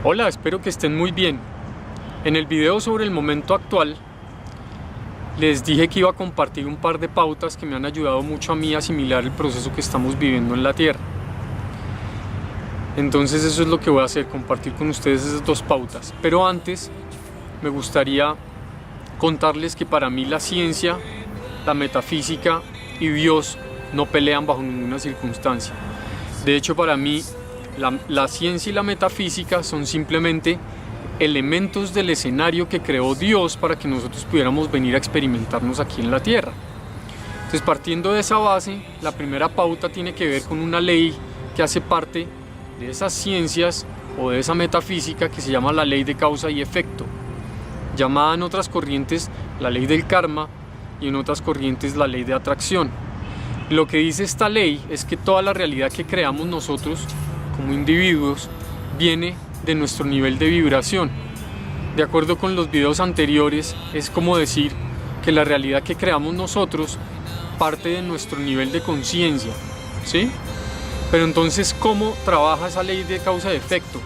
Hola, espero que estén muy bien. En el video sobre el momento actual les dije que iba a compartir un par de pautas que me han ayudado mucho a mí a asimilar el proceso que estamos viviendo en la Tierra. Entonces eso es lo que voy a hacer, compartir con ustedes esas dos pautas. Pero antes me gustaría contarles que para mí la ciencia, la metafísica y Dios no pelean bajo ninguna circunstancia. De hecho, para mí la ciencia y la metafísica son simplemente elementos del escenario que creó Dios para que nosotros pudiéramos venir a experimentarnos aquí en la Tierra. Entonces, partiendo de esa base, la primera pauta tiene que ver con una ley que hace parte de esas ciencias o de esa metafísica que se llama la ley de causa y efecto, llamada en otras corrientes la ley del karma y en otras corrientes la ley de atracción. Lo que dice esta ley es que toda la realidad que creamos nosotros como individuos viene de nuestro nivel de vibración. De acuerdo con los videos anteriores, es como decir que la realidad que creamos nosotros parte de nuestro nivel de conciencia, ¿sí? Pero entonces, ¿cómo trabaja esa ley de causa y efecto?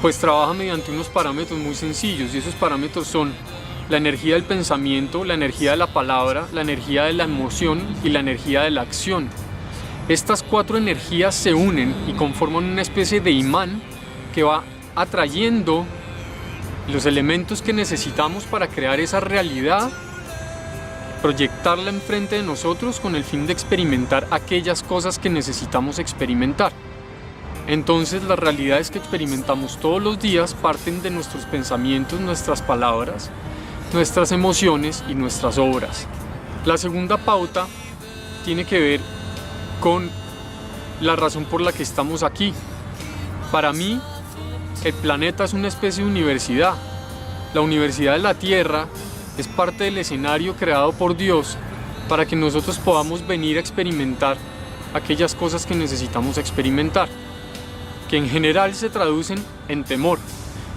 Pues trabaja mediante unos parámetros muy sencillos, y esos parámetros son la energía del pensamiento, la energía de la palabra, la energía de la emoción y la energía de la acción. Estas cuatro energías se unen y conforman una especie de imán que va atrayendo los elementos que necesitamos para crear esa realidad, proyectarla enfrente de nosotros con el fin de experimentar aquellas cosas que necesitamos experimentar. Entonces, las realidades que experimentamos todos los días parten de nuestros pensamientos, nuestras palabras, nuestras emociones y nuestras obras. La segunda pauta tiene que ver con la razón por la que estamos aquí. Para mí, el planeta es una especie de universidad. La universidad de la Tierra es parte del escenario creado por Dios para que nosotros podamos venir a experimentar aquellas cosas que necesitamos experimentar, que en general se traducen en temor.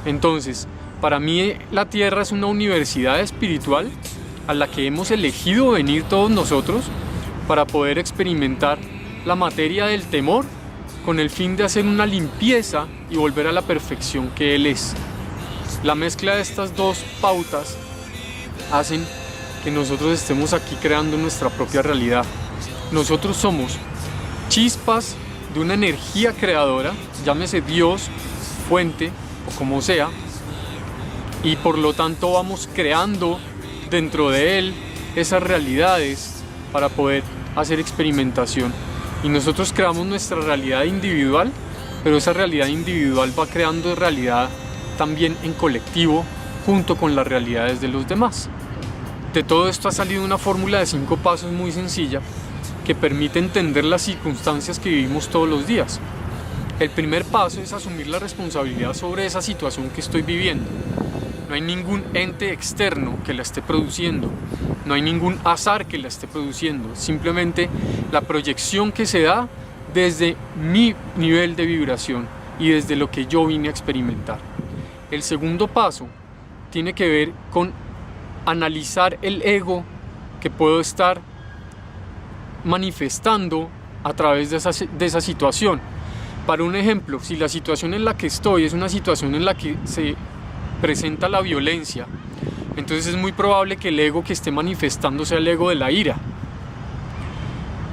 Entonces, para mí la Tierra es una universidad espiritual a la que hemos elegido venir todos nosotros para poder experimentar la materia del temor con el fin de hacer una limpieza y volver a la perfección que Él es. La mezcla de estas dos pautas hacen que nosotros estemos aquí creando nuestra propia realidad. Nosotros somos chispas de una energía creadora, llámese Dios, fuente o como sea, y por lo tanto vamos creando dentro de Él esas realidades para poder hacer experimentación. Y nosotros creamos nuestra realidad individual, pero esa realidad individual va creando realidad también en colectivo junto con las realidades de los demás. De todo esto ha salido una fórmula de 5 pasos muy sencilla que permite entender las circunstancias que vivimos todos los días. El primer paso es asumir la responsabilidad sobre esa situación que estoy viviendo. No hay ningún ente externo que la esté produciendo, no hay ningún azar que la esté produciendo, simplemente la proyección que se da desde mi nivel de vibración y desde lo que yo vine a experimentar. El segundo paso tiene que ver con analizar el ego que puedo estar manifestando a través de esa situación. Para un ejemplo, si la situación en la que estoy es una situación en la que se presenta la violencia, entonces es muy probable que el ego que esté manifestando sea el ego de la ira.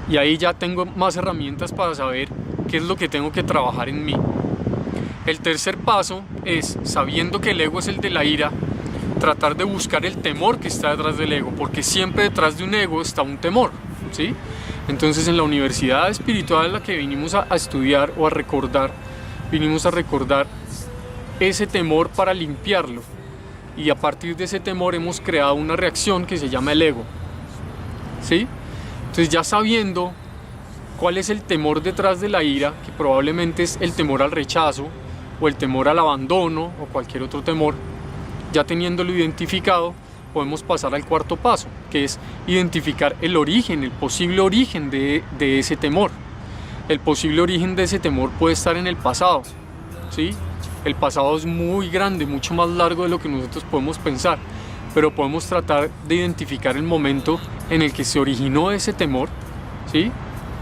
Y ahí ya tengo más herramientas para saber qué es lo que tengo que trabajar en mí. El tercer paso es, sabiendo que el ego es el de la ira, tratar de buscar el temor que está detrás del ego, porque siempre detrás de un ego está un temor, ¿sí? Entonces, en la universidad espiritual en la que vinimos a estudiar o a recordar, vinimos a recordar ese temor para limpiarlo, y a partir de ese temor hemos creado una reacción que se llama el ego, ¿sí? Entonces, ya sabiendo cuál es el temor detrás de la ira, que probablemente es el temor al rechazo o el temor al abandono o cualquier otro temor, ya teniéndolo identificado, podemos pasar al cuarto paso, que es identificar el origen, el posible origen de ese temor. El posible origen de ese temor puede estar en el pasado, ¿sí? El pasado es muy grande, mucho más largo de lo que nosotros podemos pensar, pero podemos tratar de identificar el momento en el que se originó ese temor, ¿sí?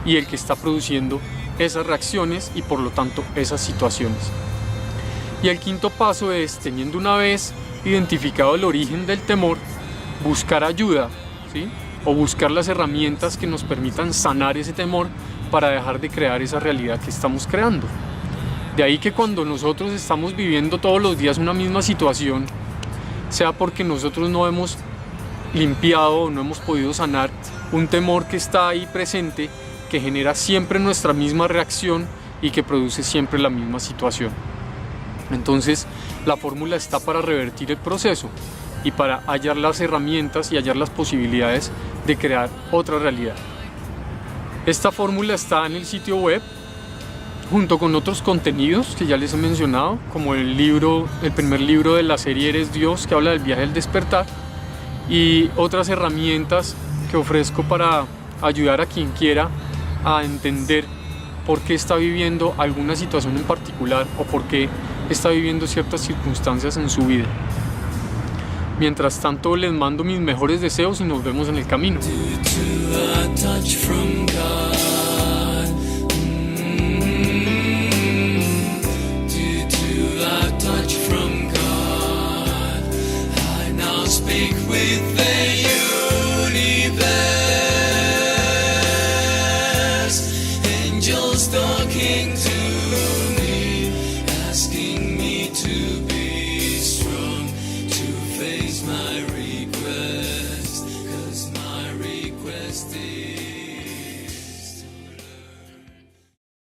Y el que está produciendo esas reacciones y por lo tanto esas situaciones. Y el quinto paso es, teniendo una vez identificado el origen del temor, buscar ayuda, ¿sí? O buscar las herramientas que nos permitan sanar ese temor para dejar de crear esa realidad que estamos creando. De ahí que cuando nosotros estamos viviendo todos los días una misma situación, sea porque nosotros no hemos limpiado o no hemos podido sanar un temor que está ahí presente, que genera siempre nuestra misma reacción y que produce siempre la misma situación. Entonces, la fórmula está para revertir el proceso y para hallar las herramientas y hallar las posibilidades de crear otra realidad. Esta fórmula está en el sitio web, junto con otros contenidos que ya les he mencionado, como el primer libro de la serie Eres Dios, que habla del viaje del despertar, y otras herramientas que ofrezco para ayudar a quien quiera a entender por qué está viviendo alguna situación en particular o por qué está viviendo ciertas circunstancias en su vida. Mientras tanto, les mando mis mejores deseos y nos vemos en el camino.